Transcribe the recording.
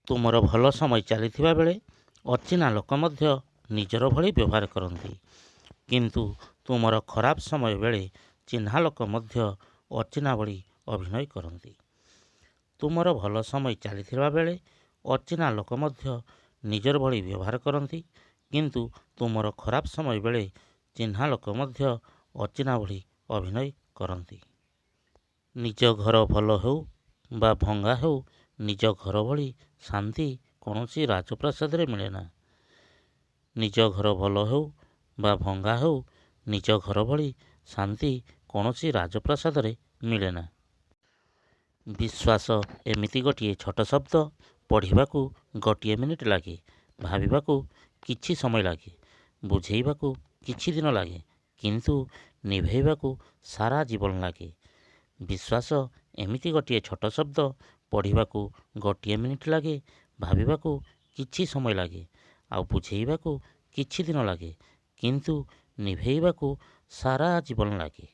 ତୁମର ଭଲ ସମୟ ଚାଲିଥିବା ବେଳେ ଅଚିହ୍ନା ଲୋକ ମଧ୍ୟ ନିଜର ଭଳି ବ୍ୟବହାର କରନ୍ତି, କିନ୍ତୁ ତୁମର ଖରାପ ସମୟ ବେଳେ ଚିହ୍ନା ଲୋକ ମଧ୍ୟ ଅଚିହ୍ନା ଭଳି ଅଭିନୟ କରନ୍ତି। ତୁମର ଭଲ ସମୟ ଚାଲିଥିବା ବେଳେ ଅଚିହ୍ନା ଲୋକ ମଧ୍ୟ ନିଜର ଭଳି ବ୍ୟବହାର କରନ୍ତି, କିନ୍ତୁ ତୁମର ଖରାପ ସମୟ ବେଳେ ଚିହ୍ନା ଲୋକ ମଧ୍ୟ ଅଚିହ୍ନା ଭଳି ଅଭିନୟ କରନ୍ତି। ନିଜ ଘର ଭଲ ହେଉ ବା ଭଙ୍ଗା ହେଉ, ନିଜ ଘର ଭଳି ଶାନ୍ତି କୌଣସି ରାଜପ୍ରାସାଦରେ ମିଳେ ନା। ନିଜ ଘର ଭଲ ହେଉ ବା ଭଙ୍ଗା ହେଉ, ନିଜ ଘର ଭଳି ଶାନ୍ତି କୌଣସି ରାଜପ୍ରାସାଦରେ ମିଳେ ନା। ବିଶ୍ୱାସ ଏମିତି ଗୋଟିଏ ଛୋଟ ଶବ୍ଦ, ପଢ଼ିବାକୁ ଗୋଟିଏ ମିନିଟ୍ ଲାଗେ, ଭାବିବାକୁ କିଛି ସମୟ ଲାଗେ, ବୁଝେଇବାକୁ କିଛି ଦିନ ଲାଗେ, କିନ୍ତୁ ନିଭେଇବାକୁ ସାରା ଜୀବନ ଲାଗେ। ବିଶ୍ୱାସ ଏମିତି ଗୋଟିଏ ଛୋଟ ଶବ୍ଦ, ପଢ଼ିବାକୁ ଗୋଟିଏ ମିନିଟ୍ ଲାଗେ, ଭାବିବାକୁ କିଛି ସମୟ ଲାଗେ, ଆଉ ବୁଝେଇବାକୁ କିଛି ଦିନ ଲାଗେ, କିନ୍ତୁ ନିଭେଇବାକୁ ସାରା ଜୀବନ ଲାଗେ।